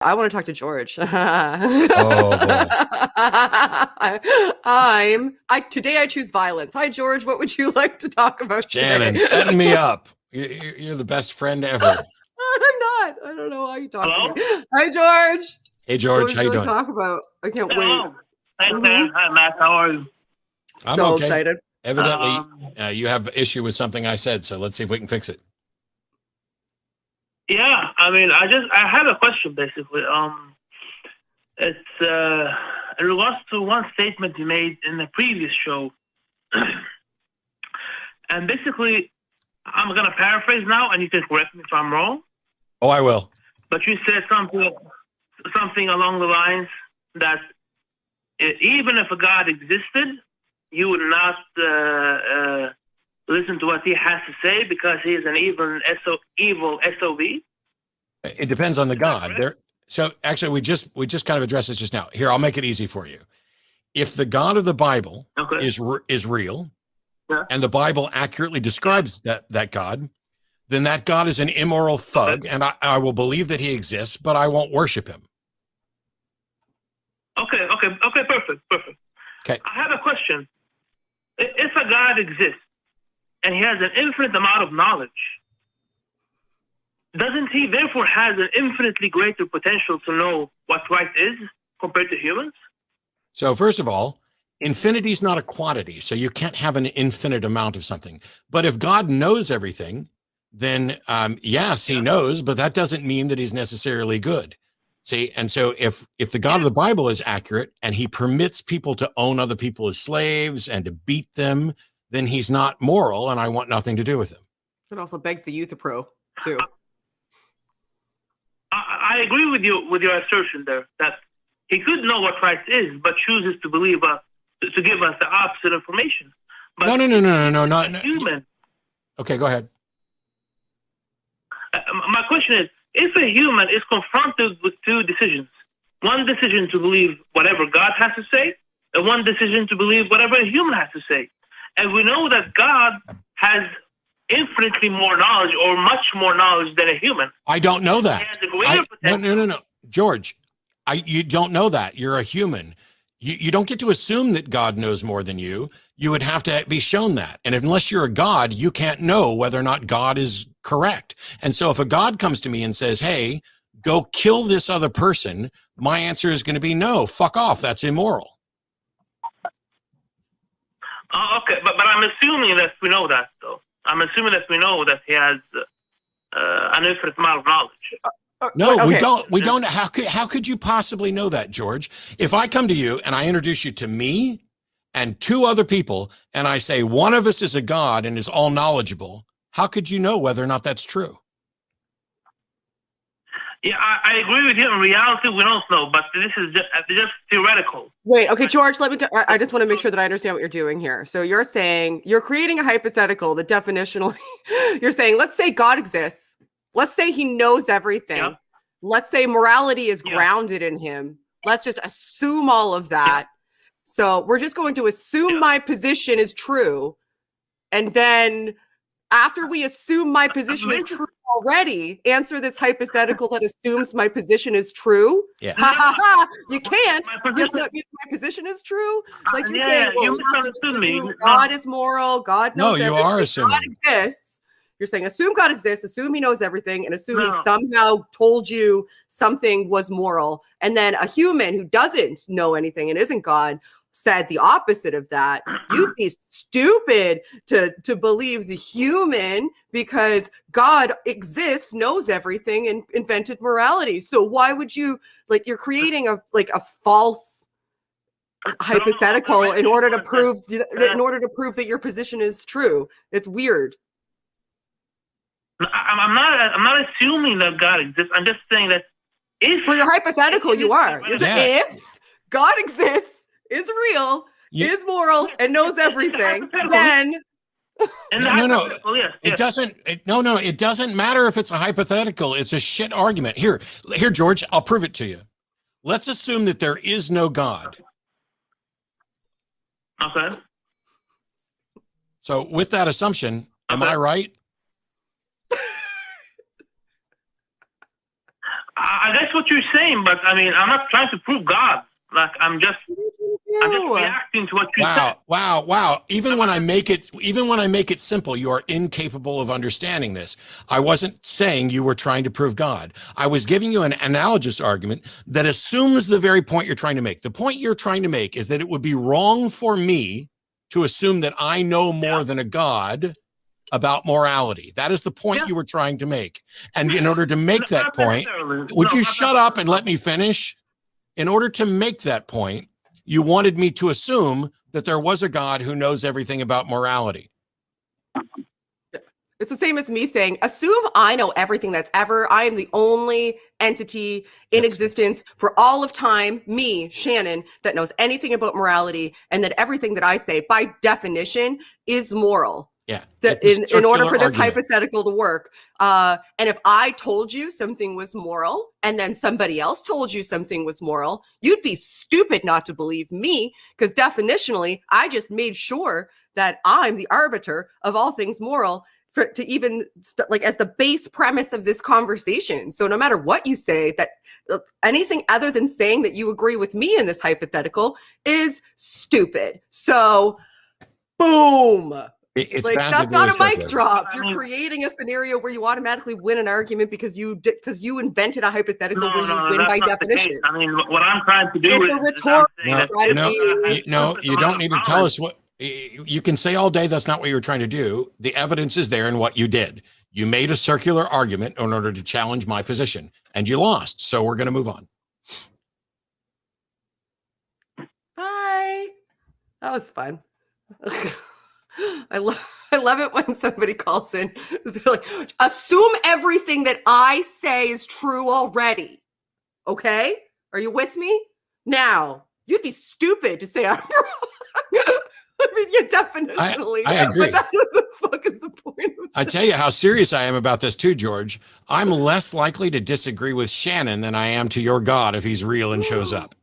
I want to talk to George. Oh, boy. Today I choose violence. Hi, George. What would you like to talk about Shannon, today? setting me up. You're the best friend ever. I'm not. I don't know why you talk Hello? to me. Hi, George. Hey, George. How you doing? Talk about? I can't wait. Hello. Hi, Sam. Hi, Matt. How are you? I'm so okay. excited. Evidently, you have issue with something I said, so let's see if we can fix it. Yeah, I mean, I had a question basically. It's in regards to one statement you made in the previous show, and basically, I'm gonna paraphrase now, and you can correct me if I'm wrong. Oh, I will. But you said something along the lines that even if a God existed, you would not listen to what he has to say because he is an evil SOB. It depends on the God. So actually, we just kind of addressed this just now. Here, I'll make it easy for you. If the God of the Bible is real, yeah, and the Bible accurately describes that God, then that God is an immoral thug, and I will believe that he exists, but I won't worship him. Okay, perfect. Okay. I have a question. If a God exists and he has an infinite amount of knowledge, doesn't he therefore has an infinitely greater potential to know what right is compared to humans? So first of all, infinity is not a quantity, so you can't have an infinite amount of something. But if God knows everything, then yes, he knows, but that doesn't mean that he's necessarily good. See, and so if the God of the Bible is accurate and he permits people to own other people as slaves and to beat them, then he's not moral, and I want nothing to do with him. It also begs the euthypro too. I agree with your assertion there that he could know what Christ is, but chooses to believe to give us the opposite information. But No, not human. Okay, go ahead. My question is, if a human is confronted with two decisions, one decision to believe whatever God has to say, and one decision to believe whatever a human has to say, and we know that God has infinitely more knowledge or much more knowledge than a human. I don't know that. He has a greater potential. No. George, you don't know that. You're a human. You don't get to assume that God knows more than you. You would have to be shown that. And unless you're a God, you can't know whether or not God is correct. And so if a God comes to me and says, hey, go kill this other person, my answer is going to be no, fuck off. That's immoral. Okay, but I'm assuming that we know that, though. I'm assuming that we know that he has an infinite amount of knowledge. No, okay. we don't. How could you possibly know that, George? If I come to you and I introduce you to me and two other people, and I say one of us is a God and is all knowledgeable, how could you know whether or not that's true? Yeah, I agree with you. In reality, we don't know, but this is just theoretical. Wait, okay, George, I just want to make sure that I understand what you're doing here. So you're saying, you're creating a hypothetical that definitionally, you're saying, let's say God exists. Let's say he knows everything. Yeah. Let's say morality is grounded in him. Let's just assume all of that. Yeah. So we're just going to assume my position is true. And then after we assume my position is true already, answer this hypothetical that assumes my position is true. Yeah. You can't. Yes, that means my position is true. Like you're saying, well, you misunderstood me. God is moral. God knows everything. No, you are assuming. God exists. You're saying assume God exists, assume he knows everything, and assume he somehow told you something was moral. And then a human who doesn't know anything and isn't God said the opposite of that. You'd be stupid to believe the human because God exists, knows everything, and invented morality. So why would you, like, you're creating a false hypothetical in order to prove that your position is true. It's weird. I'm not assuming that God exists. I'm just saying that if for your hypothetical, you are. If God exists, is real, is moral, and knows everything, then no. It doesn't. It doesn't matter if it's a hypothetical. It's a shit argument. Here, George. I'll prove it to you. Let's assume that there is no God. Okay. So, with that assumption, am I right? I guess what you're saying, but I mean, I'm not trying to prove God. Like I'm just reacting to what you said. Wow. Even when I make it simple, you are incapable of understanding this. I wasn't saying you were trying to prove God. I was giving you an analogous argument that assumes the very point you're trying to make. The point you're trying to make is that it would be wrong for me to assume that I know more than a God about morality. That is the point you were trying to make. And in order to make that point, would you shut up and let me finish? In order to make that point, you wanted me to assume that there was a God who knows everything about morality. It's the same as me saying, assume I know everything that's ever. I am the only entity in existence for all of time, me, Shannon, that knows anything about morality, and that everything that I say, by definition, is moral. Yeah. That in order for this hypothetical to work. And if I told you something was moral and then somebody else told you something was moral, you'd be stupid not to believe me, because definitionally, I just made sure that I'm the arbiter of all things moral to even like as the base premise of this conversation. So no matter what you say, that anything other than saying that you agree with me in this hypothetical is stupid. So boom. It's like that's not a mic drop. You're creating a scenario where you automatically win an argument because you invented a hypothetical where you win by definition. I mean, what I'm trying to do it's is a rhetorical No, you don't need to tell us what you can say all day. That's not what you were trying to do. The evidence is there in what you did. You made a circular argument in order to challenge my position, and you lost. So we're going to move on. Hi, that was fun. I love it when somebody calls in. They're like, assume everything that I say is true already. Okay? Are you with me? Now, you'd be stupid to say I'm wrong. I mean, yeah, definitionally. I agree. But what the fuck is the point of I tell you how serious I am about this too, George. I'm less likely to disagree with Shannon than I am to your God if he's real and shows up.